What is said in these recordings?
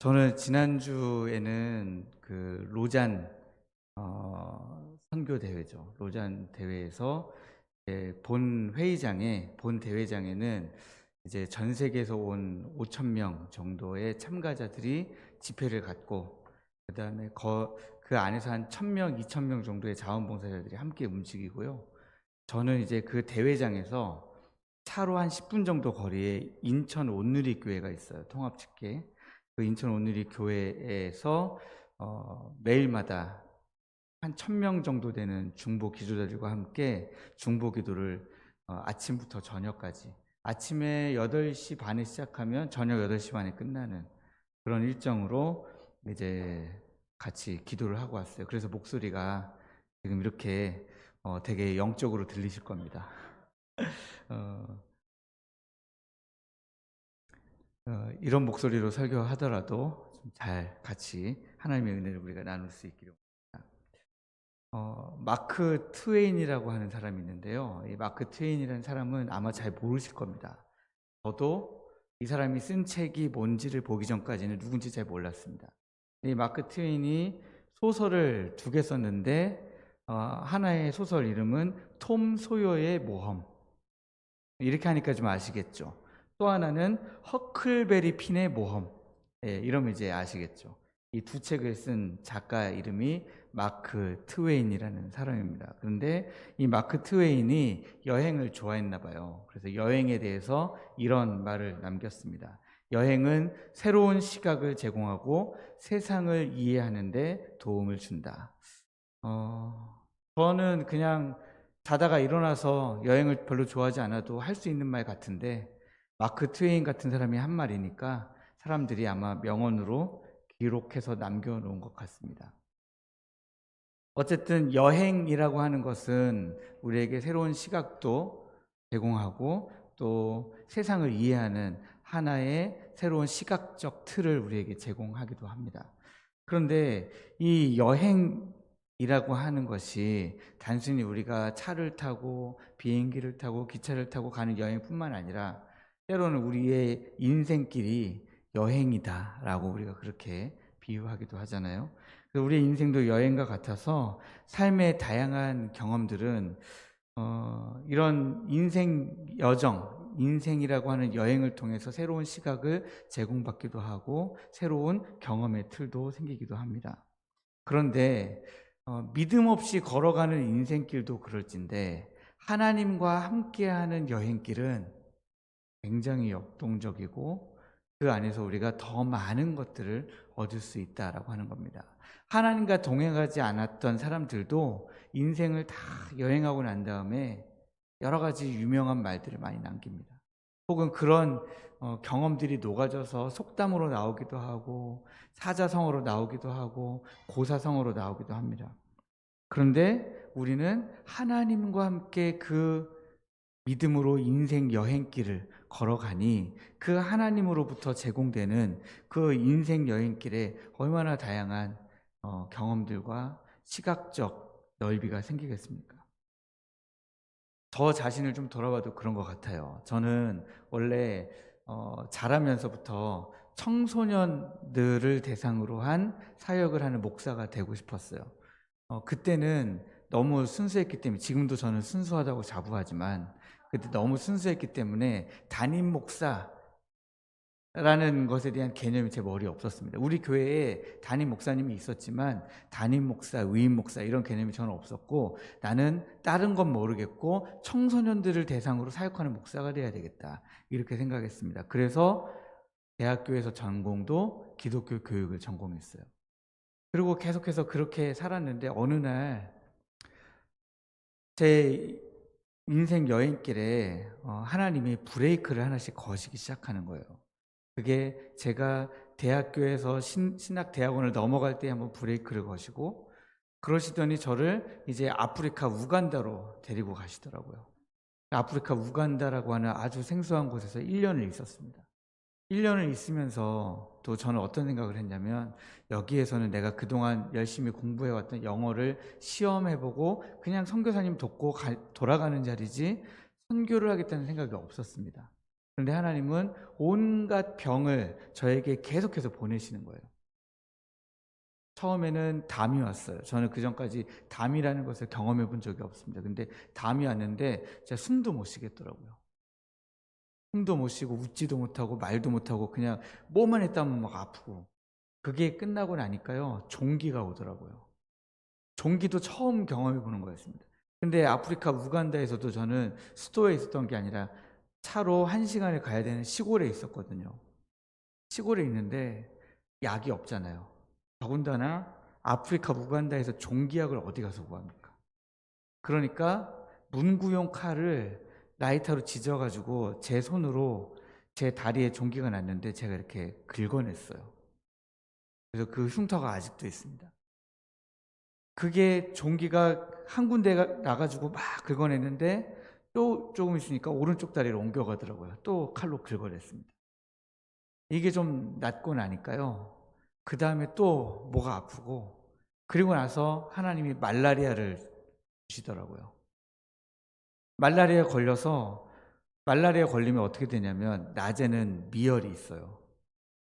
저는 지난주에는 그 로잔 선교 대회죠. 로잔 대회에서 이제 본 대회장에는 이제 전 세계에서 온 5천 명 정도의 참가자들이 집회를 갖고, 그다음에 그 안에서 한 1,000명, 2천 명 정도의 자원봉사자들이 함께 움직이고요. 저는 이제 그 대회장에서 차로 한 10분 정도 거리에 인천 온누리 교회가 있어요. 통합집회. 그 인천 온누리 교회에서 매일마다 한 1,000명 정도 되는 중보 기도자들과 함께 중보 기도를 아침부터 저녁까지, 아침에 8시 반에 시작하면 저녁 8시 반에 끝나는 그런 일정으로 이제 같이 기도를 하고 왔어요. 그래서 목소리가 지금 이렇게 되게 영적으로 들리실 겁니다. 어, 이런 목소리로 설교하더라도 좀 잘 같이 하나님의 은혜를 우리가 나눌 수 있기를 원합니다. 마크 트웨인이라고 하는 사람이 있는데요. 이 마크 트웨인이라는 사람은 아마 잘 모르실 겁니다. 저도 이 사람이 쓴 책이 뭔지를 보기 전까지는 누군지 잘 몰랐습니다. 이 마크 트웨인이 소설을 2개 썼는데, 하나의 소설 이름은 톰 소여의 모험. 이렇게 하니까 좀 아시겠죠. 또 하나는 허클베리 핀의 모험. 예, 이러면 이제 아시겠죠. 이 2책을 쓴 작가 이름이 마크 트웨인이라는 사람입니다. 그런데 이 마크 트웨인이 여행을 좋아했나 봐요. 그래서 여행에 대해서 이런 말을 남겼습니다. 여행은 새로운 시각을 제공하고 세상을 이해하는 데 도움을 준다. 저는 그냥 자다가 일어나서 여행을 별로 좋아하지 않아도 할 수 있는 말 같은데, 마크 트웨인 같은 사람이 한 말이니까 사람들이 아마 명언으로 기록해서 남겨놓은 것 같습니다. 어쨌든 여행이라고 하는 것은 우리에게 새로운 시각도 제공하고 또 세상을 이해하는 하나의 새로운 시각적 틀을 우리에게 제공하기도 합니다. 그런데 이 여행이라고 하는 것이 단순히 우리가 차를 타고 비행기를 타고 기차를 타고 가는 여행뿐만 아니라, 때로는 우리의 인생길이 여행이다라고 우리가 그렇게 비유하기도 하잖아요. 그래서 우리의 인생도 여행과 같아서 삶의 다양한 경험들은 이런 인생 여정, 인생이라고 하는 여행을 통해서 새로운 시각을 제공받기도 하고 새로운 경험의 틀도 생기기도 합니다. 그런데 믿음 없이 걸어가는 인생길도 그럴진데, 하나님과 함께하는 여행길은 굉장히 역동적이고 그 안에서 우리가 더 많은 것들을 얻을 수 있다라고 하는 겁니다. 하나님과 동행하지 않았던 사람들도 인생을 다 여행하고 난 다음에 여러 가지 유명한 말들을 많이 남깁니다. 혹은 그런 경험들이 녹아져서 속담으로 나오기도 하고 사자성어로 나오기도 하고 고사성어로 나오기도 합니다. 그런데 우리는 하나님과 함께 그 믿음으로 인생 여행길을 걸어가니 그 하나님으로부터 제공되는 그 인생 여행길에 얼마나 다양한 경험들과 시각적 넓이가 생기겠습니까? 저 자신을 좀 돌아봐도 그런 것 같아요. 저는 원래 자라면서부터 청소년들을 대상으로 한 사역을 하는 목사가 되고 싶었어요. 그때는 너무 순수했기 때문에, 지금도 저는 순수하다고 자부하지만 그때 너무 순수했기 때문에 담임 목사라는 것에 대한 개념이 제 머리에 없었습니다. 우리 교회에 담임 목사님이 있었지만 담임 목사, 의인 목사 이런 개념이 저는 없었고, 나는 다른 건 모르겠고 청소년들을 대상으로 사역하는 목사가 돼야 되겠다, 이렇게 생각했습니다. 그래서 대학교에서 전공도 기독교 교육을 전공했어요. 그리고 계속해서 그렇게 살았는데, 어느 날 제 인생 여행길에 하나님이 브레이크를 하나씩 거시기 시작하는 거예요. 그게 제가 대학교에서 신학 대학원을 넘어갈 때 한번 브레이크를 거시고, 그러시더니 저를 이제 아프리카 우간다로 데리고 가시더라고요. 아프리카 우간다라고 하는 아주 생소한 곳에서 1년을 있었습니다. 1년을 있으면서 또 저는 어떤 생각을 했냐면, 여기에서는 내가 그동안 열심히 공부해왔던 영어를 시험해보고 그냥 선교사님 돕고 돌아가는 자리지 선교를 하겠다는 생각이 없었습니다. 그런데 하나님은 온갖 병을 저에게 계속해서 보내시는 거예요. 처음에는 담이 왔어요. 저는 그전까지 담이라는 것을 경험해 본 적이 없습니다. 근데 담이 왔는데 제가 숨도 못 쉬겠더라고요. 숨도 못 쉬고 웃지도 못하고 말도 못하고 그냥 뭐만 했다면 막 아프고, 그게 끝나고 나니까요 종기가 오더라고요. 종기도 처음 경험해 보는 거였습니다. 근데 아프리카 우간다에서도 저는 수도에 있었던 게 아니라 차로 1시간을 가야 되는 시골에 있었거든요. 시골에 있는데 약이 없잖아요. 더군다나 아프리카 우간다에서 종기약을 어디 가서 구합니까? 그러니까 문구용 칼을 라이터로 지져가지고 제 손으로 제 다리에 종기가 났는데 제가 이렇게 긁어냈어요. 그래서 그 흉터가 아직도 있습니다. 그게 종기가 한 군데가 나가지고 막 긁어냈는데 또 조금 있으니까 오른쪽 다리로 옮겨가더라고요. 또 칼로 긁어냈습니다. 이게 좀 낫고 나니까요, 그 다음에 또 뭐가 아프고, 그리고 나서 하나님이 말라리아를 주시더라고요. 말라리아 걸리면 어떻게 되냐면 낮에는 미열이 있어요.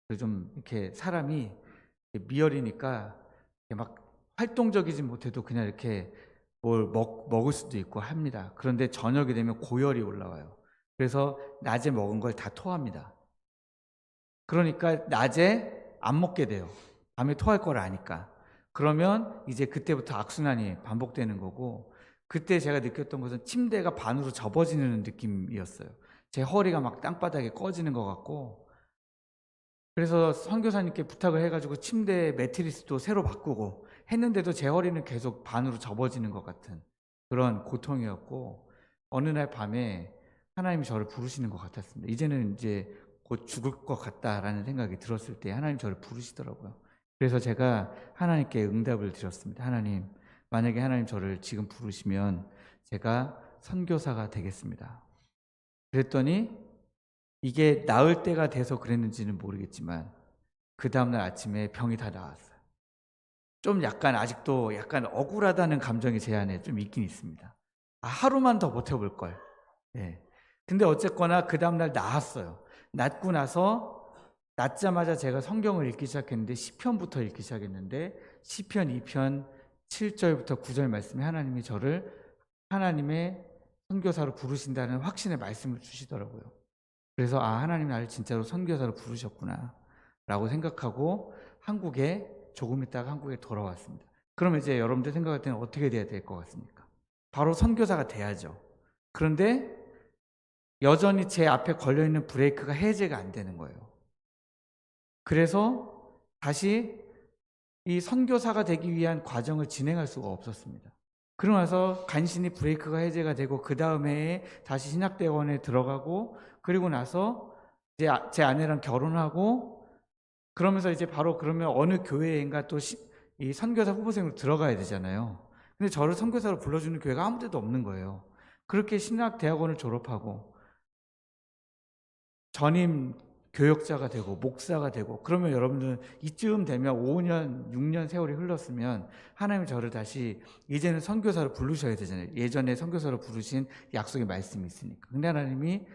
그래서 좀 이렇게 사람이 미열이니까 막 활동적이지 못해도 그냥 이렇게 뭘 먹을 수도 있고 합니다. 그런데 저녁이 되면 고열이 올라와요. 그래서 낮에 먹은 걸 다 토합니다. 그러니까 낮에 안 먹게 돼요. 밤에 토할 걸 아니까. 그러면 이제 그때부터 악순환이 반복되는 거고, 그때 제가 느꼈던 것은 침대가 반으로 접어지는 느낌이었어요. 제 허리가 막 땅바닥에 꺼지는 것 같고, 그래서 선교사님께 부탁을 해가지고 침대 매트리스도 새로 바꾸고 했는데도 제 허리는 계속 반으로 접어지는 것 같은 그런 고통이었고, 어느 날 밤에 하나님이 저를 부르시는 것 같았습니다. 이제는 이제 곧 죽을 것 같다라는 생각이 들었을 때 하나님 저를 부르시더라고요. 그래서 제가 하나님께 응답을 드렸습니다. 하나님, 만약에 하나님 저를 지금 부르시면 제가 선교사가 되겠습니다. 그랬더니 이게 나을 때가 돼서 그랬는지는 모르겠지만 그 다음날 아침에 병이 다 나았어요. 좀 약간 아직도 약간 억울하다는 감정이 제 안에 좀 있긴 있습니다. 아, 하루만 더 버텨볼 걸. 네. 근데 어쨌거나 그 다음날 나았어요. 낫고 나서 낫자마자 제가 성경을 읽기 시작했는데 시편부터 읽기 시작했는데 시편 2편 7절부터 9절 말씀에 하나님이 저를 하나님의 선교사로 부르신다는 확신의 말씀을 주시더라고요. 그래서 아, 하나님 나를 진짜로 선교사로 부르셨구나 라고 생각하고 한국에 조금 있다가 한국에 돌아왔습니다. 그러면 이제 여러분들 생각할 때는 어떻게 돼야 될 것 같습니까? 바로 선교사가 돼야죠. 그런데 여전히 제 앞에 걸려있는 브레이크가 해제가 안 되는 거예요. 그래서 다시 이 선교사가 되기 위한 과정을 진행할 수가 없었습니다. 그러고 나서 간신히 브레이크가 해제가 되고 그 다음에 다시 신학대원에 들어가고, 그리고 나서 이제 제 아내랑 결혼하고, 그러면서 이제 바로 그러면 어느 교회인가 또 이 선교사 후보생으로 들어가야 되잖아요. 근데 저를 선교사로 불러주는 교회가 아무 데도 없는 거예요. 그렇게 신학대학원을 졸업하고 전임 교역자가 되고 목사가 되고, 그러면 여러분들은 이쯤 되면 5년, 6년 세월이 흘렀으면 하나님이 저를 다시 이제는 선교사로 부르셔야 되잖아요. 예전에 선교사로 부르신 약속의 말씀이 있으니까. 근데 하나님이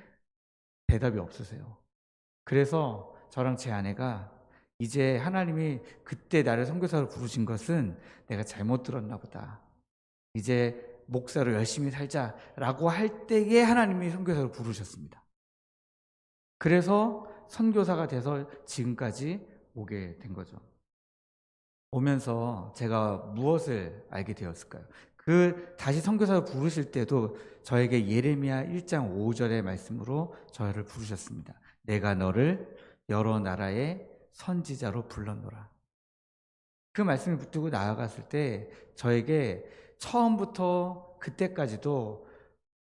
대답이 없으세요. 그래서 저랑 제 아내가 이제 하나님이 그때 나를 선교사로 부르신 것은 내가 잘못 들었나 보다, 이제 목사로 열심히 살자라고 할 때에 하나님이 선교사로 부르셨습니다. 그래서 선교사가 돼서 지금까지 오게 된 거죠. 오면서 제가 무엇을 알게 되었을까요? 다시 선교사로 부르실 때도 저에게 예레미야 1장 5절의 말씀으로 저를 부르셨습니다. 내가 너를 여러 나라의 선지자로 불렀노라. 그 말씀을 붙들고 나아갔을 때 저에게 처음부터 그때까지도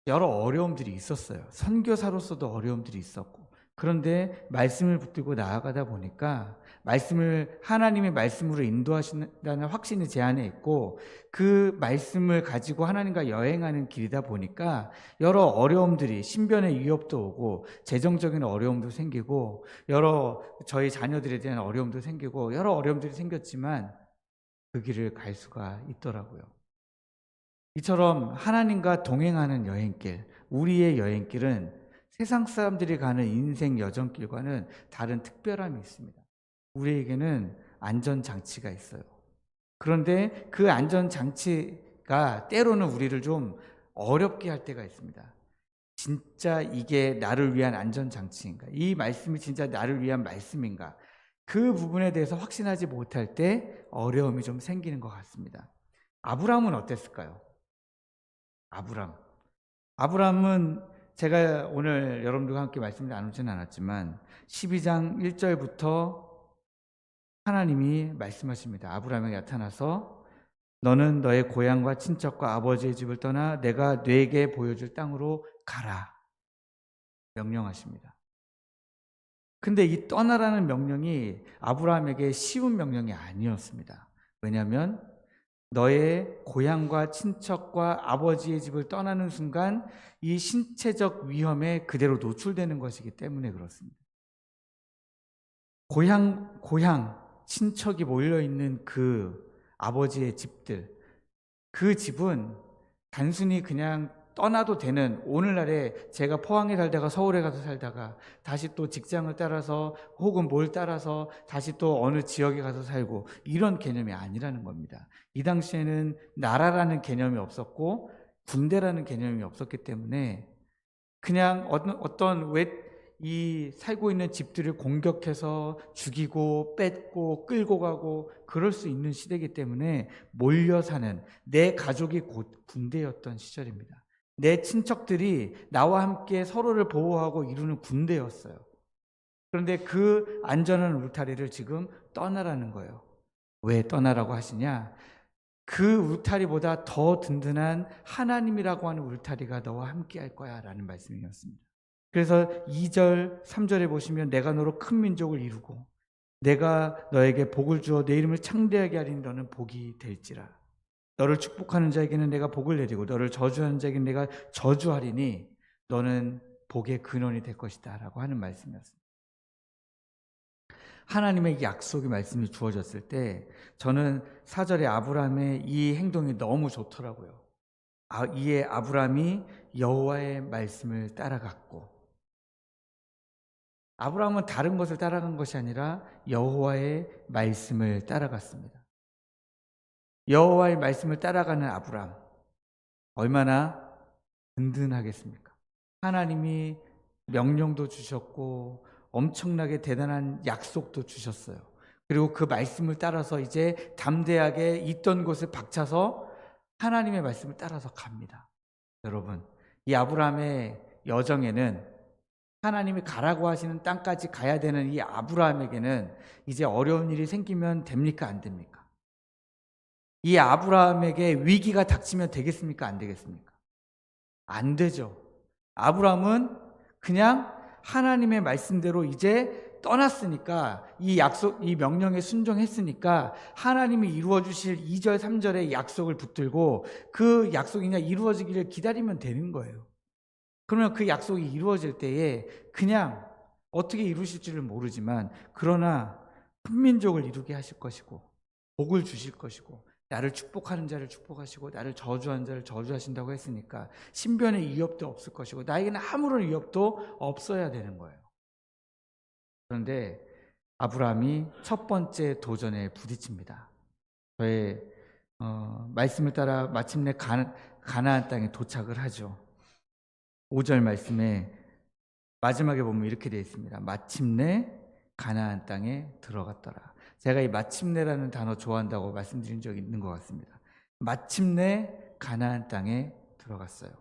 여러 어려움들이 있었어요. 선교사로서도 어려움들이 있었고, 그런데 말씀을 붙들고 나아가다 보니까 하나님의 말씀으로 인도하신다는 확신이 제 안에 있고, 그 말씀을 가지고 하나님과 여행하는 길이다 보니까 여러 어려움들이, 신변의 위협도 오고 재정적인 어려움도 생기고 여러 저희 자녀들에 대한 어려움도 생기고 여러 어려움들이 생겼지만 그 길을 갈 수가 있더라고요. 이처럼 하나님과 동행하는 여행길, 우리의 여행길은 세상 사람들이 가는 인생 여정길과는 다른 특별함이 있습니다. 우리에게는 안전장치가 있어요. 그런데 그 안전장치가 때로는 우리를 좀 어렵게 할 때가 있습니다. 진짜 이게 나를 위한 안전장치인가? 이 말씀이 진짜 나를 위한 말씀인가? 그 부분에 대해서 확신하지 못할 때 어려움이 좀 생기는 것 같습니다. 아브라함은 어땠을까요? 아브라함은 제가 오늘 여러분들과 함께 말씀을 나누지는 않았지만 12장 1절부터 하나님이 말씀하십니다. 아브라함에게 나타나서 너는 너의 고향과 친척과 아버지의 집을 떠나 내가 네게 보여줄 땅으로 가라 명령하십니다. 근데 이 떠나라는 명령이 아브라함에게 쉬운 명령이 아니었습니다. 왜냐하면 너의 고향과 친척과 아버지의 집을 떠나는 순간 이 신체적 위험에 그대로 노출되는 것이기 때문에 그렇습니다. 고향, 친척이 몰려있는 그 아버지의 집들, 그 집은 단순히 그냥 떠나도 되는, 오늘날에 제가 포항에 살다가 서울에 가서 살다가 다시 또 직장을 따라서 혹은 뭘 따라서 다시 또 어느 지역에 가서 살고 이런 개념이 아니라는 겁니다. 이 당시에는 나라라는 개념이 없었고 군대라는 개념이 없었기 때문에 그냥 어떤 이 살고 있는 집들을 공격해서 죽이고 뺏고 끌고 가고 그럴 수 있는 시대이기 때문에 몰려 사는 내 가족이 곧 군대였던 시절입니다. 내 친척들이 나와 함께 서로를 보호하고 이루는 군대였어요. 그런데 그 안전한 울타리를 지금 떠나라는 거예요. 왜 떠나라고 하시냐? 그 울타리보다 더 든든한 하나님이라고 하는 울타리가 너와 함께 할 거야 라는 말씀이었습니다. 그래서 2절, 3절에 보시면 내가 너로 큰 민족을 이루고 내가 너에게 복을 주어 내 이름을 창대하게 하리니 너는 복이 될지라. 너를 축복하는 자에게는 내가 복을 내리고 너를 저주하는 자에게는 내가 저주하리니 너는 복의 근원이 될 것이다 라고 하는 말씀이었습니다. 하나님의 약속의 말씀이 주어졌을 때 저는 4절에 아브라함의 이 행동이 너무 좋더라고요. 이에 아브라함이 여호와의 말씀을 따라갔고, 아브라함은 다른 것을 따라간 것이 아니라 여호와의 말씀을 따라갔습니다. 여호와의 말씀을 따라가는 아브라함, 얼마나 든든하겠습니까? 하나님이 명령도 주셨고 엄청나게 대단한 약속도 주셨어요. 그리고 그 말씀을 따라서 이제 담대하게 있던 곳을 박차서 하나님의 말씀을 따라서 갑니다. 여러분, 이 아브라함의 여정에는 하나님이 가라고 하시는 땅까지 가야 되는 이 아브라함에게는 이제 어려운 일이 생기면 됩니까? 안 됩니까? 이 아브라함에게 위기가 닥치면 되겠습니까? 안 되겠습니까? 안 되죠. 아브라함은 그냥 하나님의 말씀대로 이제 떠났으니까, 이 약속, 이 명령에 순종했으니까 하나님이 이루어 주실 2절, 3절의 약속을 붙들고 그 약속이 그냥 이루어지기를 기다리면 되는 거예요. 그러면 그 약속이 이루어질 때에 그냥 어떻게 이루실지를 모르지만 그러나 큰 민족을 이루게 하실 것이고 복을 주실 것이고 나를 축복하는 자를 축복하시고 나를 저주하는 자를 저주하신다고 했으니까 신변의 위협도 없을 것이고 나에게는 아무런 위협도 없어야 되는 거예요. 그런데 아브라함이 첫 번째 도전에 부딪힙니다. 저의 말씀을 따라 마침내 가나안 땅에 도착을 하죠. 5절 말씀에 마지막에 보면 이렇게 되어 있습니다. 마침내 가나안 땅에 들어갔더라. 제가 이 마침내라는 단어 좋아한다고 말씀드린 적이 있는 것 같습니다. 마침내 가나안 땅에 들어갔어요.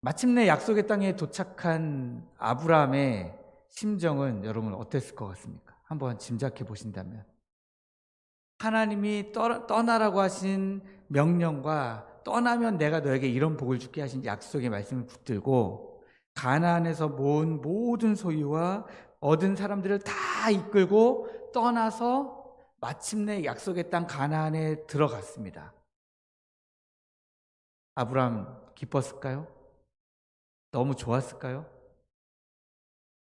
마침내 약속의 땅에 도착한 아브라함의 심정은 여러분 어땠을 것 같습니까? 한번 짐작해 보신다면 하나님이 떠나라고 하신 명령과 떠나면 내가 너에게 이런 복을 주게 하신 약속의 말씀을 붙들고 가나안에서 모은 모든 소유와 얻은 사람들을 다 이끌고 떠나서 마침내 약속의 땅 가나안에 들어갔습니다. 아브라함 기뻤을까요? 너무 좋았을까요?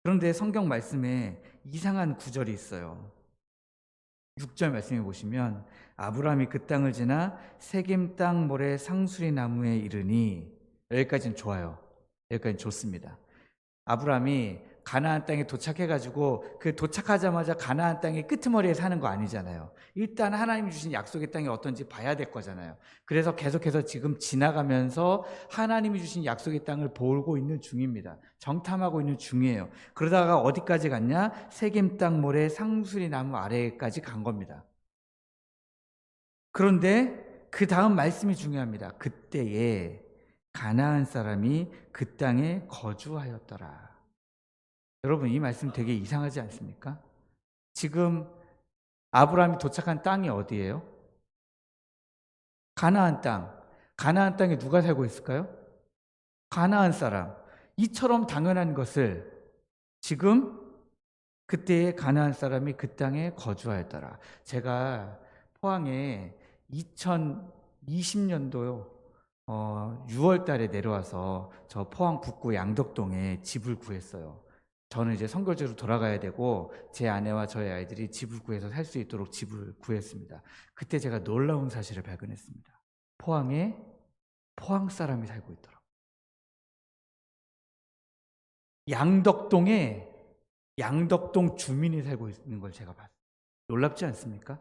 그런데 성경 말씀에 이상한 구절이 있어요. 6절 말씀해 보시면 아브라함이 그 땅을 지나 세겜 땅 모래 상수리 나무에 이르니 여기까지는 좋아요. 여기까지는 좋습니다. 아브라함이 가나안 땅에 도착해가지고 그 도착하자마자 가나안 땅의 끄트머리에 사는 거 아니잖아요. 일단 하나님이 주신 약속의 땅이 어떤지 봐야 될 거잖아요. 그래서 계속해서 지금 지나가면서 하나님이 주신 약속의 땅을 보고 있는 중입니다. 정탐하고 있는 중이에요. 그러다가 어디까지 갔냐? 세겜 땅 모래 상수리 나무 아래까지 간 겁니다. 그런데 그 다음 말씀이 중요합니다. 그때에 가나안 사람이 그 땅에 거주하였더라. 여러분, 이 말씀 되게 이상하지 않습니까? 지금 아브라함이 도착한 땅이 어디예요? 가나안 땅. 가나안 땅에 누가 살고 있을까요? 가나안 사람. 이처럼 당연한 것을 지금 그때의 가나안 사람이 그 땅에 거주하였더라. 제가 포항에 2020년도 6월 달에 내려와서 저 포항 북구 양덕동에 집을 구했어요. 저는 이제 선교지로 돌아가야 되고 제 아내와 저희 아이들이 집을 구해서 살 수 있도록 집을 구했습니다. 그때 제가 놀라운 사실을 발견했습니다. 포항에 포항 사람이 살고 있더라고요. 양덕동에 양덕동 주민이 살고 있는 걸 제가 봤어요. 놀랍지 않습니까?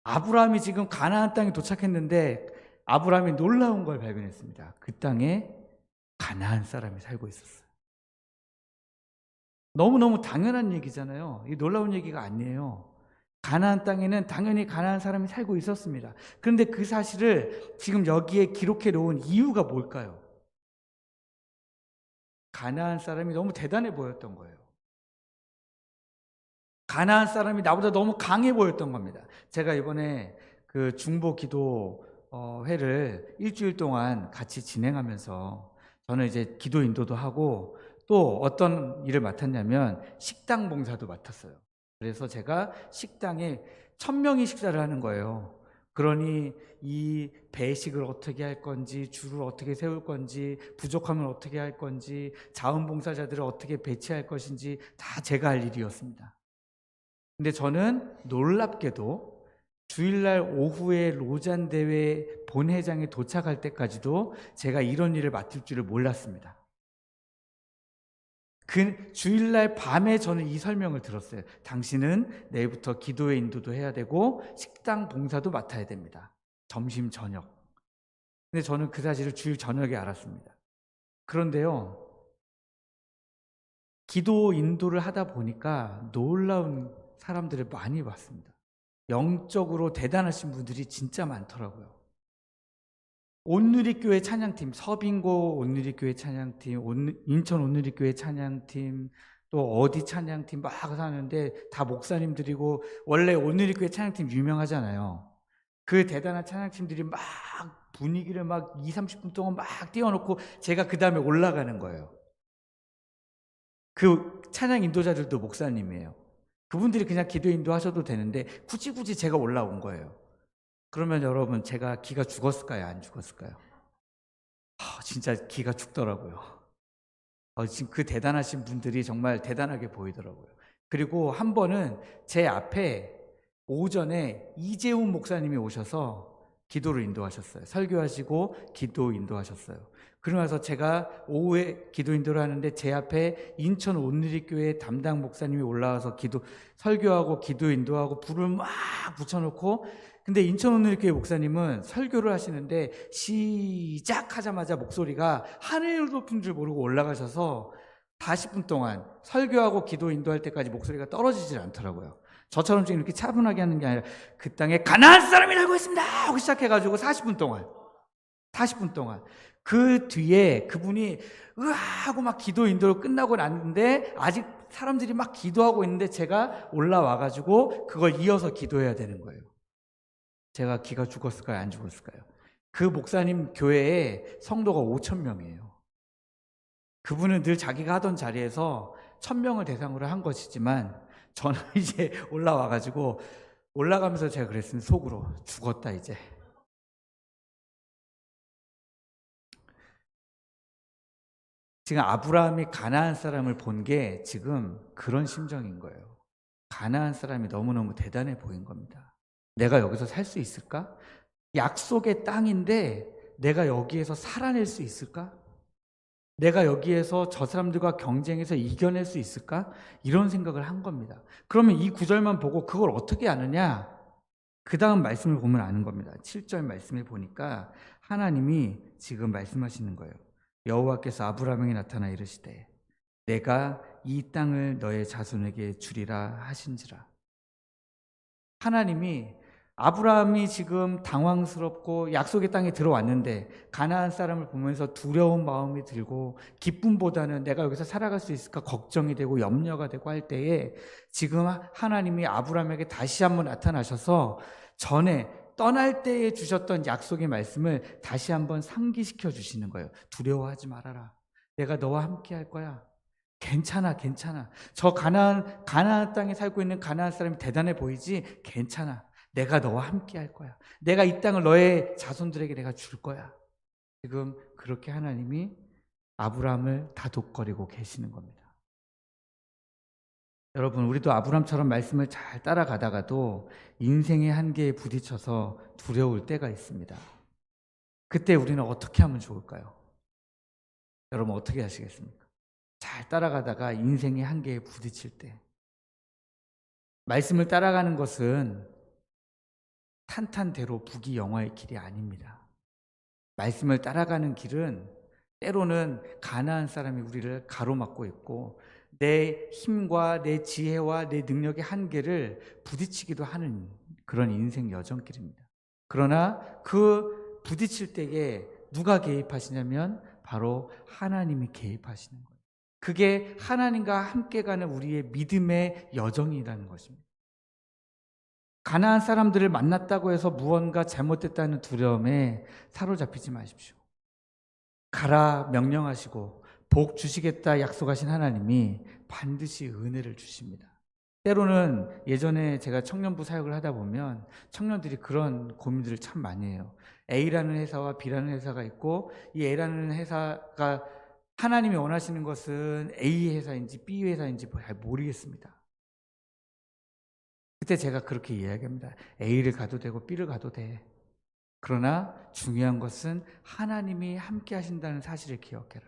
아브라함이 지금 가나안 땅에 도착했는데 아브라함이 놀라운 걸 발견했습니다. 그 땅에 가나안 사람이 살고 있었어요. 너무너무 당연한 얘기잖아요. 이 놀라운 얘기가 아니에요. 가나안 땅에는 당연히 가나안 사람이 살고 있었습니다. 그런데 그 사실을 지금 여기에 기록해 놓은 이유가 뭘까요? 가나안 사람이 너무 대단해 보였던 거예요. 가나안 사람이 나보다 너무 강해 보였던 겁니다. 제가 이번에 그 중보 기도 회를 일주일 동안 같이 진행하면서 저는 이제 기도 인도도 하고 또 어떤 일을 맡았냐면 식당 봉사도 맡았어요. 그래서 제가 식당에 1000명이 식사를 하는 거예요. 그러니 이 배식을 어떻게 할 건지, 줄을 어떻게 세울 건지, 부족하면 어떻게 할 건지, 자원봉사자들을 어떻게 배치할 것인지 다 제가 할 일이었습니다. 근데 저는 놀랍게도 주일날 오후에 로잔대회 본회장에 도착할 때까지도 제가 이런 일을 맡을 줄을 몰랐습니다. 그 주일날 밤에 저는 이 설명을 들었어요. 당신은 내일부터 기도회 인도도 해야 되고 식당 봉사도 맡아야 됩니다. 점심 저녁. 근데 저는 그 사실을 주일 저녁에 알았습니다. 그런데요, 기도 인도를 하다 보니까 놀라운 사람들을 많이 봤습니다. 영적으로 대단하신 분들이 진짜 많더라고요. 온누리교회 찬양팀, 서빙고 온누리교회 찬양팀, 인천 온누리교회 찬양팀, 또 어디 찬양팀 막 하는데 다 목사님들이고, 원래 온누리교회 찬양팀 유명하잖아요. 그 대단한 찬양팀들이 막 분위기를 막 20-30분 동안 막 띄워놓고 제가 그 다음에 올라가는 거예요. 그 찬양 인도자들도 목사님이에요. 그분들이 그냥 기도 인도하셔도 되는데 굳이 제가 올라온 거예요. 그러면 여러분, 제가 기가 죽었을까요? 안 죽었을까요? 진짜 기가 죽더라고요. 지금 그 대단하신 분들이 정말 대단하게 보이더라고요. 그리고 한 번은 제 앞에 오전에 이재훈 목사님이 오셔서 기도를 인도하셨어요. 설교하시고 기도 인도하셨어요. 그러면서 제가 오후에 기도 인도를 하는데 제 앞에 인천 온누리교회 담당 목사님이 올라와서 설교하고 기도 인도하고 불을 막 붙여놓고, 근데 인천 온누리교회 목사님은 설교를 하시는데 시작하자마자 목소리가 하늘 높은 줄 모르고 올라가셔서 40분 동안 설교하고 기도 인도할 때까지 목소리가 떨어지질 않더라고요. 저처럼 지금 이렇게 차분하게 하는 게 아니라 그 땅에 가나안 사람이 살고 있습니다 하고 시작해가지고 40분 동안 그 뒤에 그분이 으아 하고 막 기도 인도를 끝나고 났는데 아직 사람들이 막 기도하고 있는데 제가 올라와가지고 그걸 이어서 기도해야 되는 거예요. 제가 기가 죽었을까요? 안 죽었을까요? 그 목사님 교회에 성도가 5,000명이에요. 그분은 늘 자기가 하던 자리에서 1,000명을 대상으로 한 것이지만 저는 이제 올라와가지고 올라가면서 제가 그랬습니다. 속으로 죽었다 이제. 지금 아브라함이 가나안 사람을 본 게 지금 그런 심정인 거예요. 가나안 사람이 너무너무 대단해 보인 겁니다. 내가 여기서 살 수 있을까? 약속의 땅인데 내가 여기에서 살아낼 수 있을까? 내가 여기에서 저 사람들과 경쟁해서 이겨낼 수 있을까? 이런 생각을 한 겁니다. 그러면 이 구절만 보고 그걸 어떻게 아느냐? 그 다음 말씀을 보면 아는 겁니다. 7절 말씀을 보니까 하나님이 지금 말씀하시는 거예요. 여호와께서 아브라함에게 나타나 이르시되 내가 이 땅을 너의 자손에게 주리라 하신지라. 하나님이 아브라함이 지금 당황스럽고 약속의 땅에 들어왔는데 가나안 사람을 보면서 두려운 마음이 들고 기쁨보다는 내가 여기서 살아갈 수 있을까 걱정이 되고 염려가 되고 할 때에 지금 하나님이 아브라함에게 다시 한번 나타나셔서 전에 떠날 때에 주셨던 약속의 말씀을 다시 한번 상기시켜 주시는 거예요. 두려워하지 말아라. 내가 너와 함께 할 거야. 괜찮아, 괜찮아. 저 가나안 땅에 살고 있는 가나안 사람이 대단해 보이지? 괜찮아. 내가 너와 함께 할 거야. 내가 이 땅을 너의 자손들에게 내가 줄 거야. 지금 그렇게 하나님이 아브라함을 다독거리고 계시는 겁니다. 여러분, 우리도 아브라함처럼 말씀을 잘 따라가다가도 인생의 한계에 부딪혀서 두려울 때가 있습니다. 그때 우리는 어떻게 하면 좋을까요? 여러분, 어떻게 하시겠습니까? 잘 따라가다가 인생의 한계에 부딪힐 때 말씀을 따라가는 것은 탄탄대로 부귀영화의 길이 아닙니다. 말씀을 따라가는 길은 때로는 가나안 사람이 우리를 가로막고 있고 내 힘과 내 지혜와 내 능력의 한계를 부딪히기도 하는 그런 인생 여정길입니다. 그러나 그 부딪힐 때에 누가 개입하시냐면 바로 하나님이 개입하시는 거예요. 그게 하나님과 함께 가는 우리의 믿음의 여정이라는 것입니다. 가나안 사람들을 만났다고 해서 무언가 잘못됐다는 두려움에 사로잡히지 마십시오. 가라 명령하시고 복 주시겠다 약속하신 하나님이 반드시 은혜를 주십니다. 때로는 예전에 제가 청년부 사역을 하다 보면 청년들이 그런 고민들을 참 많이 해요. A라는 회사와 B라는 회사가 있고 이 A라는 회사가 하나님이 원하시는 것은 A 회사인지 B 회사인지 잘 모르겠습니다. 그때 제가 그렇게 이야기합니다. A를 가도 되고 B를 가도 돼. 그러나 중요한 것은 하나님이 함께 하신다는 사실을 기억해라.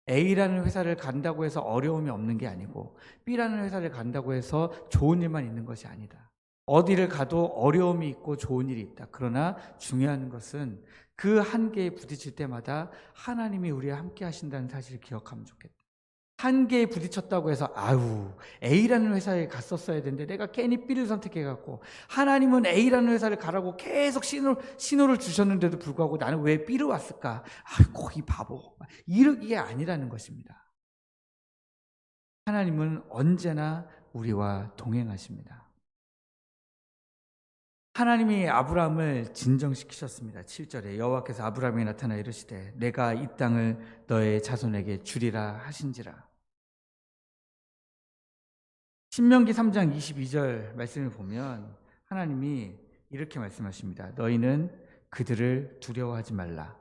A라는 회사를 간다고 해서 어려움이 없는 게 아니고 B라는 회사를 간다고 해서 좋은 일만 있는 것이 아니다. 어디를 가도 어려움이 있고 좋은 일이 있다. 그러나 중요한 것은 그 한계에 부딪힐 때마다 하나님이 우리와 함께 하신다는 사실을 기억하면 좋겠다. 한계에 부딪혔다고 해서 A라는 회사에 갔었어야 되는데 내가 괜히 B를 선택해갖고 하나님은 A라는 회사를 가라고 계속 신호를 주셨는데도 불구하고 나는 왜 B로 왔을까? 아이고 이 바보. 이게 아니라는 것입니다. 하나님은 언제나 우리와 동행하십니다. 하나님이 아브라함을 진정시키셨습니다. 7절에 여호와께서 아브라함에게 나타나 이르시되 내가 이 땅을 너의 자손에게 주리라 하신지라. 신명기 3장 22절 말씀을 보면 하나님이 이렇게 말씀하십니다. 너희는 그들을 두려워하지 말라.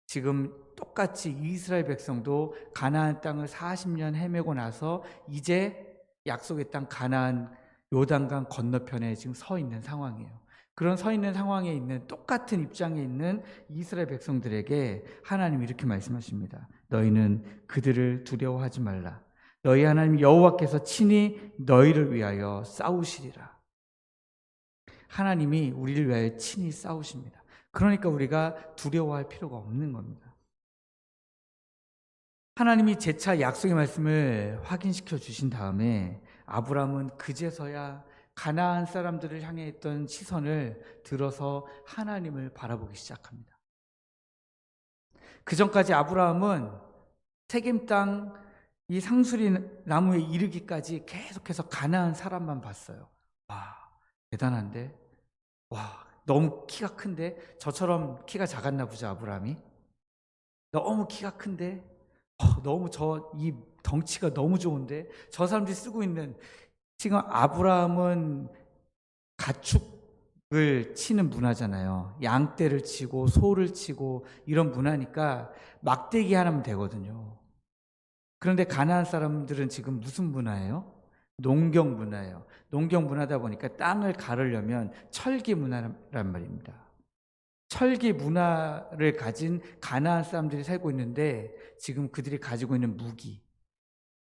지금 똑같이 이스라엘 백성도 가나안 땅을 40년 헤매고 나서 이제 약속의 땅 가나안 요단강 건너편에 지금 서 있는 상황이에요. 그런 서 있는 상황에 있는 똑같은 입장에 있는 이스라엘 백성들에게 하나님이 이렇게 말씀하십니다. 너희는 그들을 두려워하지 말라. 너희 하나님 여호와께서 친히 너희를 위하여 싸우시리라. 하나님이 우리를 위하여 친히 싸우십니다. 그러니까 우리가 두려워할 필요가 없는 겁니다. 하나님이 재차 약속의 말씀을 확인시켜 주신 다음에 아브라함은 그제서야 가나안 사람들을 향해 했던 시선을 들어서 하나님을 바라보기 시작합니다. 그 전까지 아브라함은 세겜 땅 이 상수리 나무에 이르기까지 계속해서 가나안 사람만 봤어요. 와, 대단한데? 와, 너무 키가 큰데? 저처럼 키가 작았나 보죠, 아브라함이? 너무 키가 큰데? 너무 이 덩치가 너무 좋은데? 저 사람들이 쓰고 있는 지금 아브라함은 가축을 치는 문화잖아요. 양떼를 치고 소를 치고 이런 문화니까 막대기 하나면 되거든요. 그런데 가나안 사람들은 지금 무슨 문화예요? 농경 문화예요. 농경 문화다 보니까 땅을 가르려면 철기 문화란 말입니다. 철기 문화를 가진 가나안 사람들이 살고 있는데 지금 그들이 가지고 있는 무기,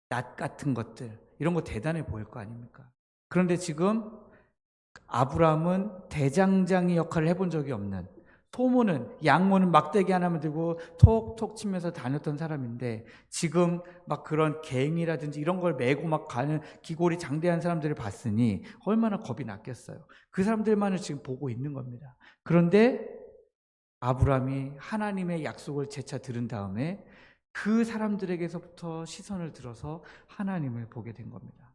낫 같은 것들 이런 거 대단해 보일 거 아닙니까? 그런데 지금 아브라함은 대장장이 역할을 해본 적이 없는, 소모는 양모는 막대기 하나만 들고 톡톡 치면서 다녔던 사람인데 지금 막 그런 갱이라든지 이런 걸 메고 막 가는 기골이 장대한 사람들을 봤으니 얼마나 겁이 났겠어요. 그 사람들만을 지금 보고 있는 겁니다. 그런데 아브라함이 하나님의 약속을 재차 들은 다음에 그 사람들에게서부터 시선을 들어서 하나님을 보게 된 겁니다.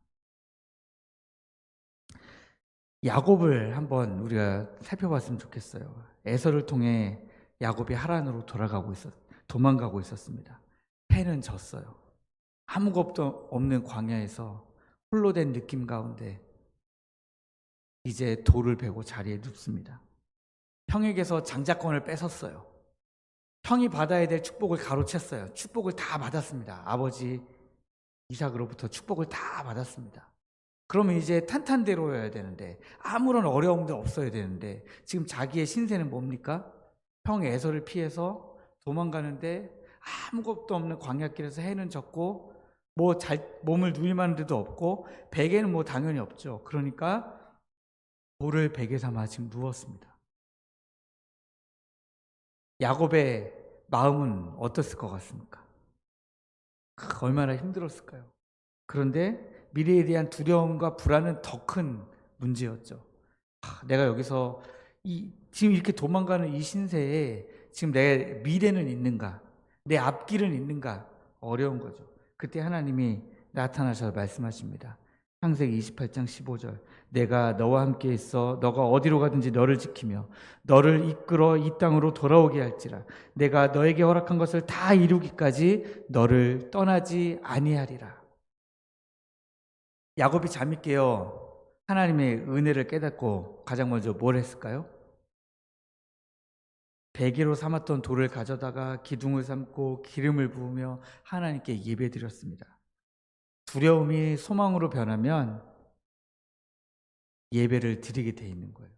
야곱을 한번 우리가 살펴봤으면 좋겠어요. 에서를 통해 야곱이 하란으로 도망가고 있었습니다. 해는 졌어요. 아무것도 없는 광야에서 홀로 된 느낌 가운데 이제 돌을 베고 자리에 눕습니다. 형에게서 장자권을 뺏었어요. 형이 받아야 될 축복을 가로챘어요. 축복을 다 받았습니다. 아버지 이삭으로부터 축복을 다 받았습니다. 그러면 이제 탄탄대로여야 되는데 아무런 어려움도 없어야 되는데 지금 자기의 신세는 뭡니까? 형 에서를 피해서 도망가는데 아무것도 없는 광야길에서 해는 졌고 뭐 몸을 누일 만한 데도 없고 베개는 뭐 당연히 없죠. 그러니까 돌을 베개 삼아 지금 누웠습니다. 야곱의 마음은 어떻을 것 같습니까? 얼마나 힘들었을까요? 그런데 미래에 대한 두려움과 불안은 더 큰 문제였죠. 내가 여기서 지금 이렇게 도망가는 이 신세에 지금 내 미래는 있는가? 내 앞길은 있는가? 어려운 거죠. 그때 하나님이 나타나셔서 말씀하십니다. 창세기 28장 15절. 내가 너와 함께 있어 너가 어디로 가든지 너를 지키며 너를 이끌어 이 땅으로 돌아오게 할지라. 내가 너에게 허락한 것을 다 이루기까지 너를 떠나지 아니하리라. 야곱이 잠이 깨어 하나님의 은혜를 깨닫고 가장 먼저 뭘 했을까요? 베개로 삼았던 돌을 가져다가 기둥을 삼고 기름을 부으며 하나님께 예배드렸습니다. 두려움이 소망으로 변하면 예배를 드리게 되어 있는 거예요.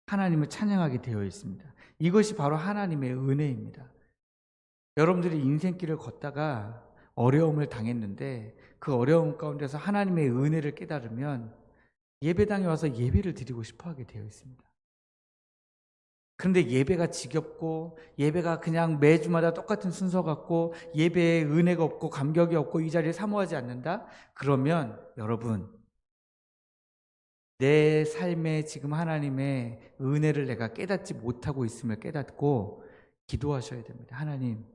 하나님을 찬양하게 되어 있습니다. 이것이 바로 하나님의 은혜입니다. 여러분들이 인생길을 걷다가 어려움을 당했는데 그 어려움 가운데서 하나님의 은혜를 깨달으면 예배당에 와서 예배를 드리고 싶어 하게 되어 있습니다. 그런데 예배가 지겹고 예배가 그냥 매주마다 똑같은 순서 같고 예배에 은혜가 없고 감격이 없고 이 자리를 사모하지 않는다? 그러면 여러분 내 삶에 지금 하나님의 은혜를 내가 깨닫지 못하고 있음을 깨닫고 기도하셔야 됩니다. 하나님,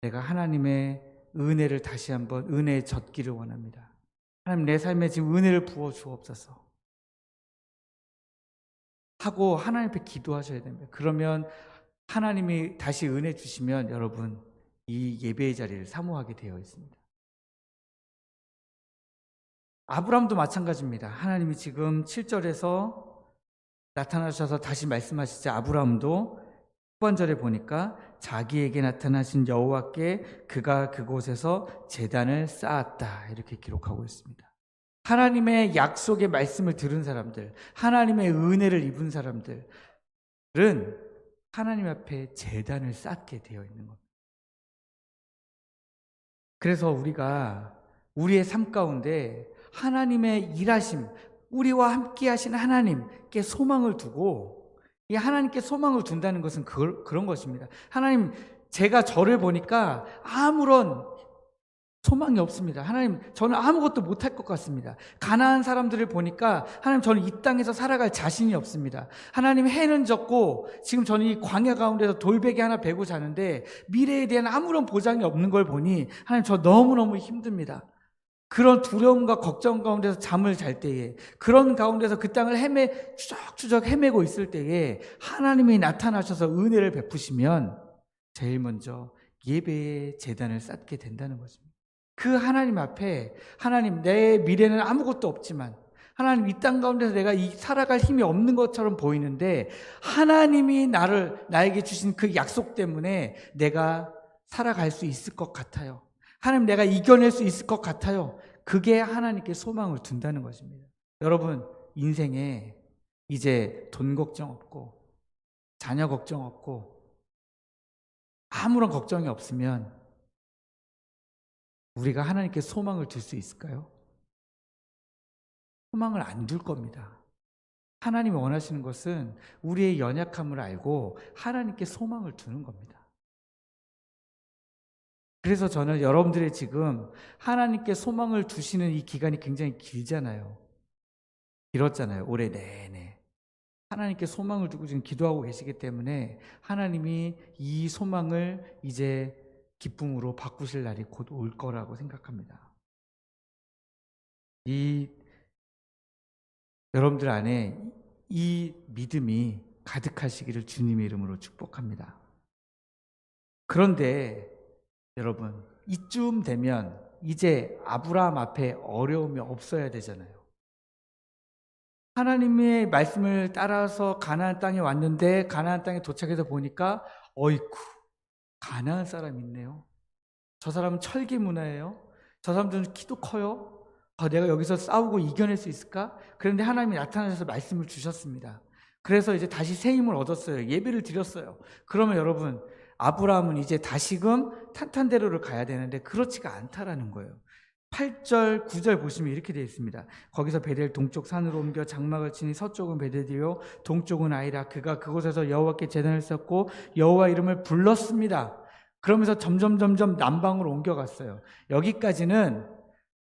내가 하나님의 은혜를 다시 한번 은혜에 젖기를 원합니다. 하나님, 내 삶에 지금 은혜를 부어 주옵소서 하고 하나님 앞에 기도하셔야 됩니다. 그러면 하나님이 다시 은혜 주시면 여러분 이 예배의 자리를 사모하게 되어 있습니다. 아브라함도 마찬가지입니다. 하나님이 지금 7절에서 나타나셔서 다시 말씀하시자 아브라함도 후반절에 보니까 자기에게 나타나신 여호와께 그가 그곳에서 제단을 쌓았다 이렇게 기록하고 있습니다. 하나님의 약속의 말씀을 들은 사람들, 하나님의 은혜를 입은 사람들은 하나님 앞에 제단을 쌓게 되어 있는 겁니다. 그래서 우리가 우리의 삶 가운데 하나님의 일하심, 우리와 함께 하신 하나님께 소망을 두고 이 하나님께 소망을 둔다는 것은 그런 것입니다. 하나님, 제가 저를 보니까 아무런 소망이 없습니다. 하나님, 저는 아무것도 못할 것 같습니다. 가나안 사람들을 보니까 하나님, 저는 이 땅에서 살아갈 자신이 없습니다. 하나님, 해는 졌고 지금 저는 이 광야 가운데서 돌베개 하나 베고 자는데 미래에 대한 아무런 보장이 없는 걸 보니 하나님, 저 너무너무 힘듭니다. 그런 두려움과 걱정 가운데서 잠을 잘 때에, 그런 가운데서 그 땅을 추적추적 헤매고 있을 때에 하나님이 나타나셔서 은혜를 베푸시면 제일 먼저 예배의 제단을 쌓게 된다는 것입니다. 그 하나님 앞에, 하나님, 내 미래는 아무것도 없지만 하나님, 이 땅 가운데서 내가 살아갈 힘이 없는 것처럼 보이는데 하나님이 나에게 주신 그 약속 때문에 내가 살아갈 수 있을 것 같아요. 하나님, 내가 이겨낼 수 있을 것 같아요. 그게 하나님께 소망을 둔다는 것입니다. 여러분, 인생에 이제 돈 걱정 없고 자녀 걱정 없고 아무런 걱정이 없으면 우리가 하나님께 소망을 둘 수 있을까요? 소망을 안 둘 겁니다. 하나님이 원하시는 것은 우리의 연약함을 알고 하나님께 소망을 두는 겁니다. 그래서 저는 여러분들의 지금 하나님께 소망을 두시는 이 기간이 굉장히 길잖아요. 길었잖아요. 올해 내내. 하나님께 소망을 두고 지금 기도하고 계시기 때문에 하나님이 이 소망을 이제 기쁨으로 바꾸실 날이 곧 올 거라고 생각합니다. 여러분들 안에 이 믿음이 가득하시기를 주님의 이름으로 축복합니다. 그런데 여러분, 이쯤 되면 이제 아브라함 앞에 어려움이 없어야 되잖아요. 하나님의 말씀을 따라서 가나안 땅에 왔는데 가나안 땅에 도착해서 보니까 어이쿠, 가나안 사람 있네요. 저 사람은 철기 문화예요. 저 사람들은 키도 커요. 내가 여기서 싸우고 이겨낼 수 있을까? 그런데 하나님이 나타나셔서 말씀을 주셨습니다. 그래서 이제 다시 새 힘을 얻었어요. 예배를 드렸어요. 그러면 여러분, 아브라함은 이제 다시금 탄탄대로를 가야 되는데 그렇지가 않다라는 거예요. 8절, 9절 보시면 이렇게 되어 있습니다. 거기서 베델 동쪽 산으로 옮겨 장막을 치니 서쪽은 베델이요 동쪽은 아이라. 그가 그곳에서 여호와께 제단을 쌓고 여호와 이름을 불렀습니다. 그러면서 점점 남방으로 옮겨갔어요. 여기까지는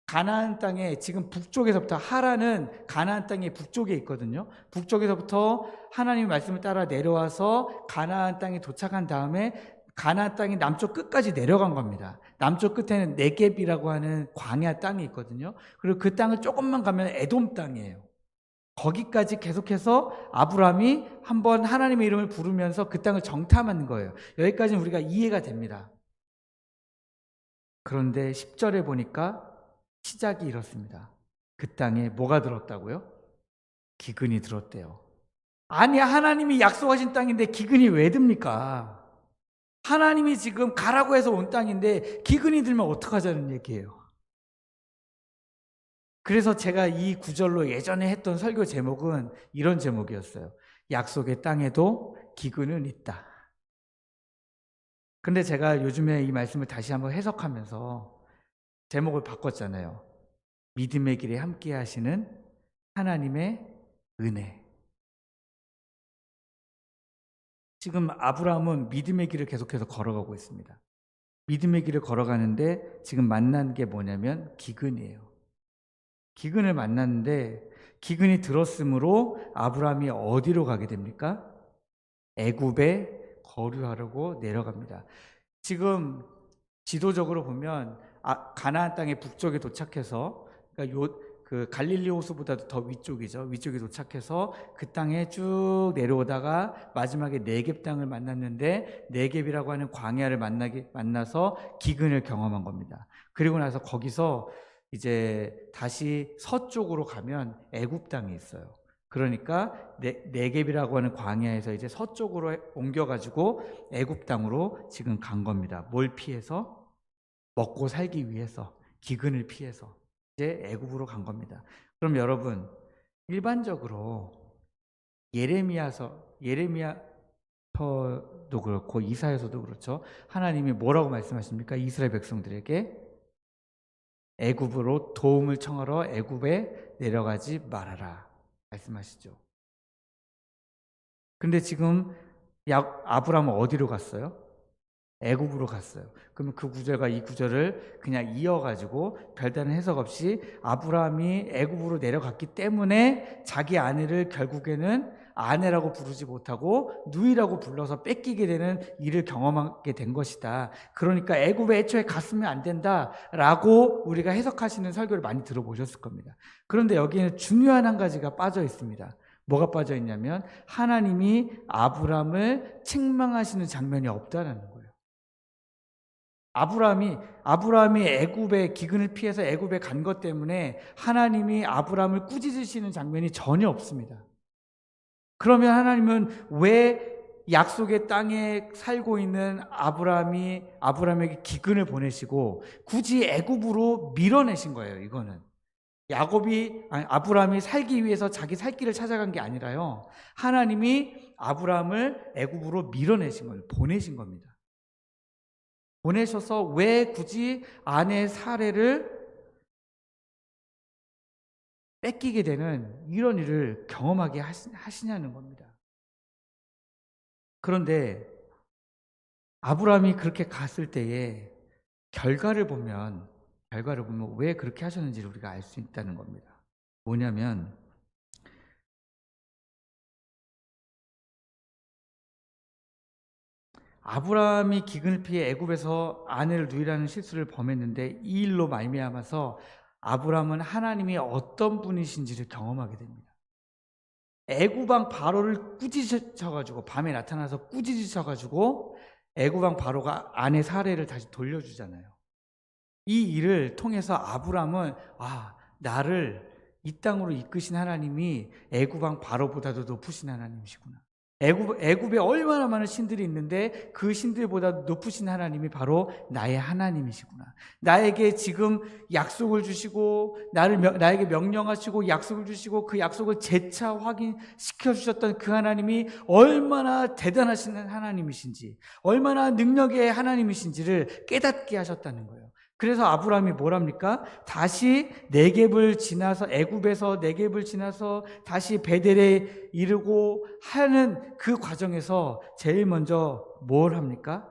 가나안 땅에 지금 북쪽에서부터 하란은 가나안 땅의 북쪽에 있거든요. 북쪽에서부터 하나님의 말씀을 따라 내려와서 가나안 땅에 도착한 다음에 가나안 땅이 남쪽 끝까지 내려간 겁니다. 남쪽 끝에는 네겝이라고 하는 광야 땅이 있거든요. 그리고 그 땅을 조금만 가면 에돔 땅이에요. 거기까지 계속해서 아브라함이 한번 하나님의 이름을 부르면서 그 땅을 정탐하는 거예요. 여기까지는 우리가 이해가 됩니다. 그런데 10절에 보니까 시작이 이렇습니다. 그 땅에 뭐가 들었다고요? 기근이 들었대요. 아니, 하나님이 약속하신 땅인데 기근이 왜 듭니까? 하나님이 지금 가라고 해서 온 땅인데 기근이 들면 어떡하자는 얘기예요. 그래서 제가 이 구절로 예전에 했던 설교 제목은 이런 제목이었어요. 약속의 땅에도 기근은 있다. 근데 제가 요즘에 이 말씀을 다시 한번 해석하면서 제목을 바꿨잖아요. 믿음의 길에 함께 하시는 하나님의 은혜. 지금 아브라함은 믿음의 길을 계속해서 걸어가고 있습니다. 믿음의 길을 걸어가는데 지금 만난 게 뭐냐면 기근이에요. 기근을 만났는데 기근이 들었으므로 아브라함이 어디로 가게 됩니까? 애굽에 거류하려고 내려갑니다. 지금 지도적으로 보면 가나안 땅의 북쪽에 도착해서, 그러니까 그 갈릴리 호수보다도 더 위쪽이죠. 위쪽에 도착해서 그 땅에 쭉 내려오다가 마지막에 네겝 땅을 만났는데 네겝이라고 하는 광야를 만나서 기근을 경험한 겁니다. 그리고 나서 거기서 이제 다시 서쪽으로 가면 애굽 땅이 있어요. 그러니까 네겝이라고 하는 광야에서 이제 서쪽으로 옮겨가지고 애굽 땅으로 지금 간 겁니다. 뭘 피해서? 먹고 살기 위해서, 기근을 피해서 이제 애굽으로 간 겁니다. 그럼 여러분, 일반적으로 예레미야서도 그렇고 이사야서도 그렇죠. 하나님이 뭐라고 말씀하십니까? 이스라엘 백성들에게 애굽으로 도움을 청하러 애굽에 내려가지 말아라 말씀하시죠. 근데 지금 아브라함은 어디로 갔어요? 애굽으로 갔어요. 그러면 그 구절과 이 구절을 그냥 이어가지고 별다른 해석 없이 아브라함이 애굽으로 내려갔기 때문에 자기 아내를 결국에는 아내라고 부르지 못하고 누이라고 불러서 뺏기게 되는 일을 경험하게 된 것이다. 그러니까 애굽에 애초에 갔으면 안 된다라고 우리가 해석하시는 설교를 많이 들어보셨을 겁니다. 그런데 여기에는 중요한 한 가지가 빠져 있습니다. 뭐가 빠져 있냐면 하나님이 아브라함을 책망하시는 장면이 없다는 거예요. 아브라함이 애굽의 기근을 피해서 애굽에 간 것 때문에 하나님이 아브라함을 꾸짖으시는 장면이 전혀 없습니다. 그러면 하나님은 왜 약속의 땅에 살고 있는 아브라함에게 기근을 보내시고 굳이 애굽으로 밀어내신 거예요? 이거는 아브라함이 살기 위해서 자기 살 길을 찾아간 게 아니라요. 하나님이 아브라함을 애굽으로 밀어내신 거예요. 보내신 겁니다. 보내셔서 왜 굳이 아내 사례를 뺏기게 되는 이런 일을 경험하게 하시냐는 겁니다. 그런데 아브라함이 그렇게 갔을 때에 결과를 보면 왜 그렇게 하셨는지를 우리가 알 수 있다는 겁니다. 뭐냐면 아브라함이 기근을 피해 애굽에서 아내를 누이라는 실수를 범했는데 이 일로 말미암아서 아브라함은 하나님이 어떤 분이신지를 경험하게 됩니다. 애굽 왕 바로를 꾸짖으셔가지고 밤에 나타나서 꾸짖으셔가지고 애굽 왕 바로가 아내 사례를 다시 돌려주잖아요. 이 일을 통해서 아브라함은 나를 이 땅으로 이끄신 하나님이 애굽 왕 바로보다도 높으신 하나님이시구나. 애굽에 얼마나 많은 신들이 있는데 그 신들보다 높으신 하나님이 바로 나의 하나님이시구나. 나에게 지금 약속을 주시고 나에게 명령하시고 약속을 주시고 그 약속을 재차 확인시켜 주셨던 그 하나님이 얼마나 대단하신 하나님이신지, 얼마나 능력의 하나님이신지를 깨닫게 하셨다는 거예요. 그래서 아브라함이 뭐랍니까? 다시 네겝을 지나서 애굽에서 네겝을 지나서 다시 베델에 이르고 하는 그 과정에서 제일 먼저 뭘 합니까?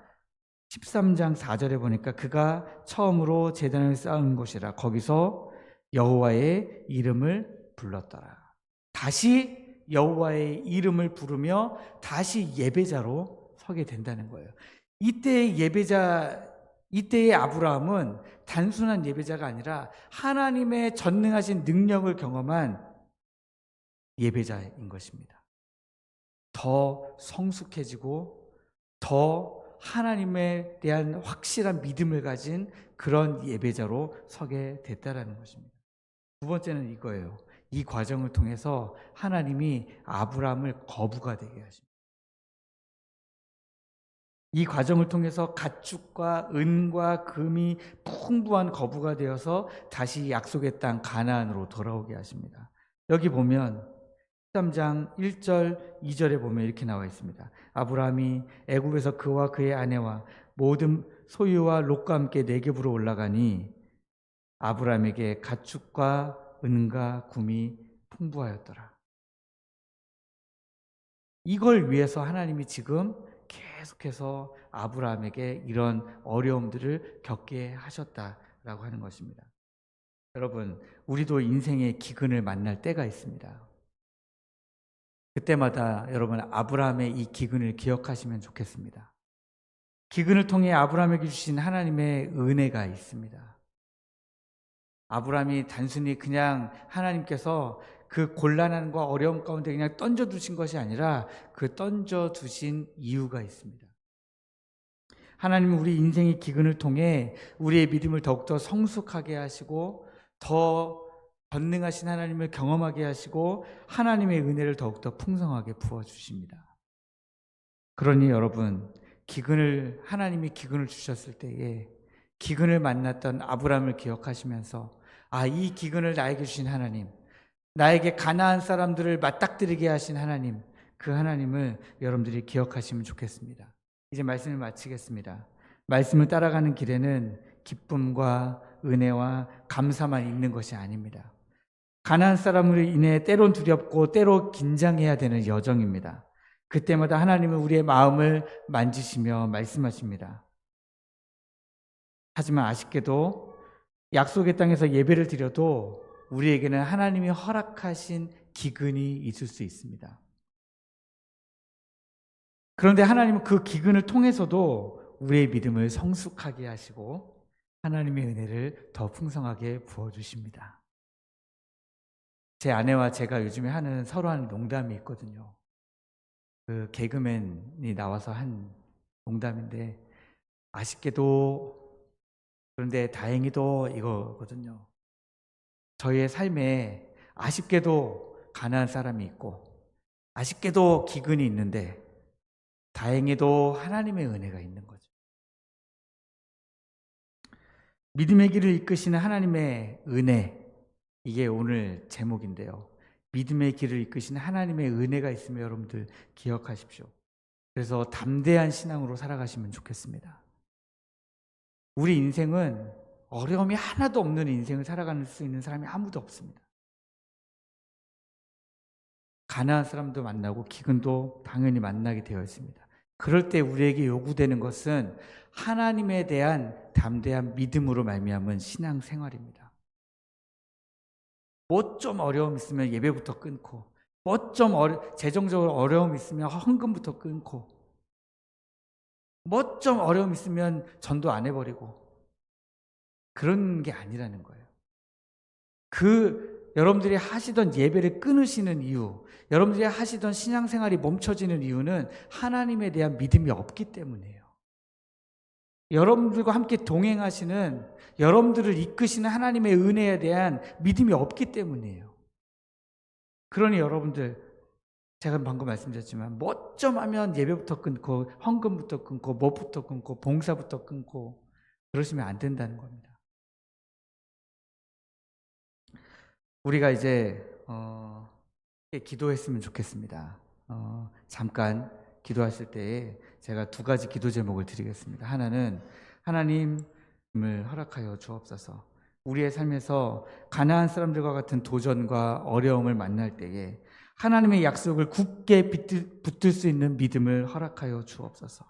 13장 4절에 보니까 그가 처음으로 제단을 쌓은 곳이라 거기서 여호와의 이름을 불렀더라. 다시 여호와의 이름을 부르며 다시 예배자로 서게 된다는 거예요. 이때의 아브라함은 단순한 예배자가 아니라 하나님의 전능하신 능력을 경험한 예배자인 것입니다. 더 성숙해지고 더 하나님에 대한 확실한 믿음을 가진 그런 예배자로 서게 됐다라는 것입니다. 두 번째는 이거예요. 이 과정을 통해서 하나님이 아브라함을 거부가 되게 하십니다. 이 과정을 통해서 가축과 은과 금이 풍부한 거부가 되어서 다시 약속의 땅 가나안으로 돌아오게 하십니다. 여기 보면 13장 1절 2절에 보면 이렇게 나와 있습니다. 아브라함이 애굽에서 그와 그의 아내와 모든 소유와 롯과 함께 네겝으로 올라가니 아브라함에게 가축과 은과 금이 풍부하였더라. 이걸 위해서 하나님이 지금 계속해서 아브라함에게 이런 어려움들을 겪게 하셨다라고 하는 것입니다. 여러분, 우리도 인생의 기근을 만날 때가 있습니다. 그때마다 여러분 아브라함의 이 기근을 기억하시면 좋겠습니다. 기근을 통해 아브라함에게 주신 하나님의 은혜가 있습니다. 아브라함이 단순히 그냥 하나님께서 그 곤란함과 어려움 가운데 그냥 던져두신 것이 아니라 그 던져두신 이유가 있습니다. 하나님은 우리 인생의 기근을 통해 우리의 믿음을 더욱더 성숙하게 하시고 더 전능하신 하나님을 경험하게 하시고 하나님의 은혜를 더욱더 풍성하게 부어주십니다. 그러니 여러분, 하나님이 기근을 주셨을 때에 기근을 만났던 아브라함을 기억하시면서 이 기근을 나에게 주신 하나님, 나에게 가나안 사람들을 맞닥뜨리게 하신 하나님, 그 하나님을 여러분들이 기억하시면 좋겠습니다. 이제 말씀을 마치겠습니다. 말씀을 따라가는 길에는 기쁨과 은혜와 감사만 있는 것이 아닙니다. 가나안 사람으로 인해 때론 두렵고 때로 긴장해야 되는 여정입니다. 그때마다 하나님은 우리의 마음을 만지시며 말씀하십니다. 하지만 아쉽게도 약속의 땅에서 예배를 드려도 우리에게는 하나님이 허락하신 기근이 있을 수 있습니다. 그런데 하나님은 그 기근을 통해서도 우리의 믿음을 성숙하게 하시고 하나님의 은혜를 더 풍성하게 부어주십니다. 제 아내와 제가 요즘에 서로 하는 농담이 있거든요. 그 개그맨이 나와서 한 농담인데 아쉽게도 그런데 다행히도 이거거든요. 저희의 삶에 아쉽게도 가난한 사람이 있고 아쉽게도 기근이 있는데 다행히도 하나님의 은혜가 있는 거죠. 믿음의 길을 이끄시는 하나님의 은혜, 이게 오늘 제목인데요. 믿음의 길을 이끄신 하나님의 은혜가 있음을 여러분들 기억하십시오. 그래서 담대한 신앙으로 살아가시면 좋겠습니다. 우리 인생은 어려움이 하나도 없는 인생을 살아갈 수 있는 사람이 아무도 없습니다. 가난한 사람도 만나고 기근도 당연히 만나게 되어 있습니다. 그럴 때 우리에게 요구되는 것은 하나님에 대한 담대한 믿음으로 말미암은 신앙생활입니다. 뭐 좀 어려움 있으면 예배부터 끊고, 뭐 좀 재정적으로 어려움 있으면 헌금부터 끊고, 뭐 좀 어려움 있으면 전도 안 해버리고, 그런 게 아니라는 거예요. 여러분들이 하시던 예배를 끊으시는 이유, 여러분들이 하시던 신앙생활이 멈춰지는 이유는 하나님에 대한 믿음이 없기 때문이에요. 여러분들과 함께 동행하시는, 여러분들을 이끄시는 하나님의 은혜에 대한 믿음이 없기 때문이에요. 그러니 여러분들, 제가 방금 말씀드렸지만 뭐 좀 하면 예배부터 끊고 헌금부터 끊고 뭐부터 끊고 봉사부터 끊고 그러시면 안 된다는 겁니다. 우리가 이제 기도했으면 좋겠습니다. 잠깐 기도하실 때에 제가 두 가지 기도 제목을 드리겠습니다. 하나는 하나님을 허락하여 주옵소서. 우리의 삶에서 가나안 사람들과 같은 도전과 어려움을 만날 때에 하나님의 약속을 굳게 붙들 수 있는 믿음을 허락하여 주옵소서.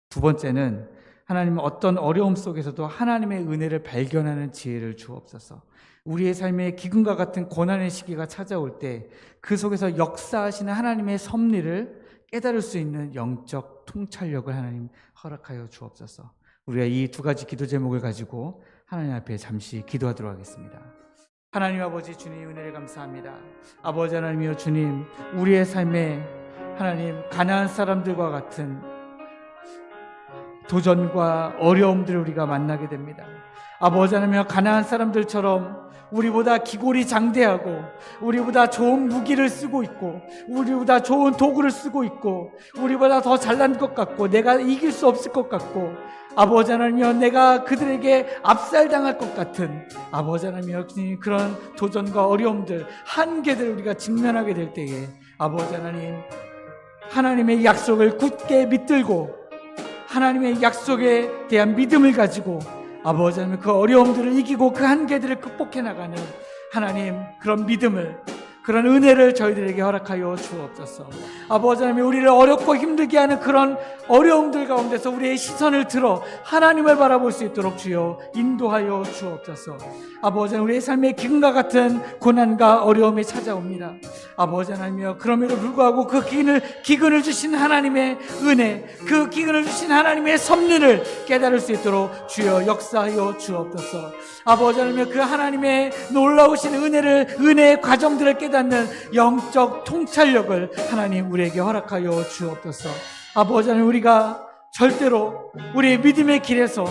두 번째는 하나님은 어떤 어려움 속에서도 하나님의 은혜를 발견하는 지혜를 주옵소서. 우리의 삶에 기근과 같은 고난의 시기가 찾아올 때 그 속에서 역사하시는 하나님의 섭리를 깨달을 수 있는 영적 통찰력을 하나님 허락하여 주옵소서. 우리가 이 두 가지 기도 제목을 가지고 하나님 앞에 잠시 기도하도록 하겠습니다. 하나님 아버지 주님 은혜를 감사합니다. 아버지 하나님이여 주님, 우리의 삶에 하나님 가나안 사람들과 같은 도전과 어려움들을 우리가 만나게 됩니다. 아버지 하나님이여 가나안 사람들처럼 우리보다 기골이 장대하고 우리보다 좋은 무기를 쓰고 있고 우리보다 좋은 도구를 쓰고 있고 우리보다 더 잘난 것 같고 내가 이길 수 없을 것 같고 아버지 하나님이여 내가 그들에게 압살당할 것 같은 아버지 하나님이여 그런 도전과 어려움들 한계들을 우리가 직면하게 될 때에 아버지 하나님, 하나님의 약속을 굳게 믿들고 하나님의 약속에 대한 믿음을 가지고 아버지 하나님 그 어려움들을 이기고 그 한계들을 극복해 나가는 하나님 그런 믿음을, 그런 은혜를 저희들에게 허락하여 주옵소서. 아버지 하나님, 우리를 어렵고 힘들게 하는 그런 어려움들 가운데서 우리의 시선을 들어 하나님을 바라볼 수 있도록 주여 인도하여 주옵소서. 아버지 하나님, 우리의 삶의 기근과 같은 고난과 어려움이 찾아옵니다. 아버지 하나님이여, 그럼에도 불구하고 그 기근을 주신 하나님의 은혜, 그 기근을 주신 하나님의 섭리를 깨달을 수 있도록 주여 역사하여 주옵소서. 아버지 하나님이여, 그 하나님의 놀라우신 은혜의 과정들을 깨닫는 영적 통찰력을 하나님 우리에게 허락하여 주옵소서. 아버지 하나님, 우리가 절대로 우리의 믿음의 길에서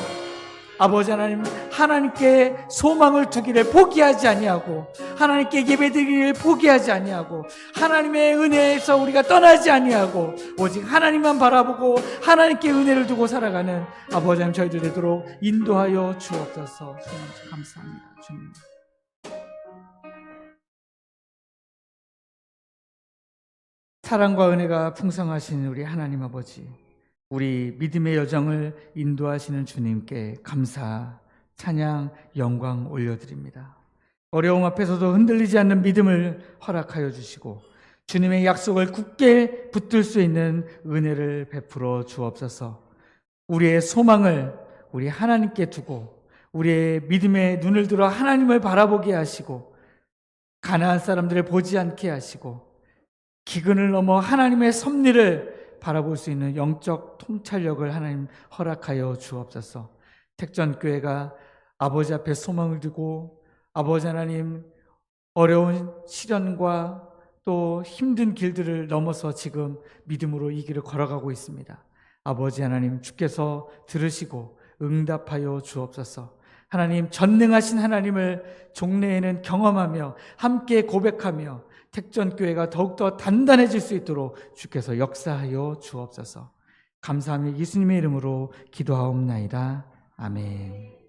아버지 하나님, 하나님께 소망을 두기를 포기하지 아니하고 하나님께 예배드리기를 포기하지 아니하고 하나님의 은혜에서 우리가 떠나지 아니하고 오직 하나님만 바라보고 하나님께 은혜를 두고 살아가는 아버지 하나님 저희들 되도록 인도하여 주옵소서. 주님 감사합니다. 주님. 사랑과 은혜가 풍성하신 우리 하나님 아버지, 우리 믿음의 여정을 인도하시는 주님께 감사, 찬양, 영광 올려드립니다. 어려움 앞에서도 흔들리지 않는 믿음을 허락하여 주시고 주님의 약속을 굳게 붙들 수 있는 은혜를 베풀어 주옵소서. 우리의 소망을 우리 하나님께 두고 우리의 믿음의 눈을 들어 하나님을 바라보게 하시고 가나안 사람들을 보지 않게 하시고 기근을 넘어 하나님의 섭리를 바라볼 수 있는 영적 통찰력을 하나님 허락하여 주옵소서. 택전교회가 아버지 앞에 소망을 두고 아버지 하나님 어려운 시련과 또 힘든 길들을 넘어서 지금 믿음으로 이 길을 걸어가고 있습니다. 아버지 하나님, 주께서 들으시고 응답하여 주옵소서. 하나님, 전능하신 하나님을 종래에는 경험하며 함께 고백하며 택전교회가 더욱더 단단해질 수 있도록 주께서 역사하여 주옵소서. 감사하며 예수님의 이름으로 기도하옵나이다. 아멘.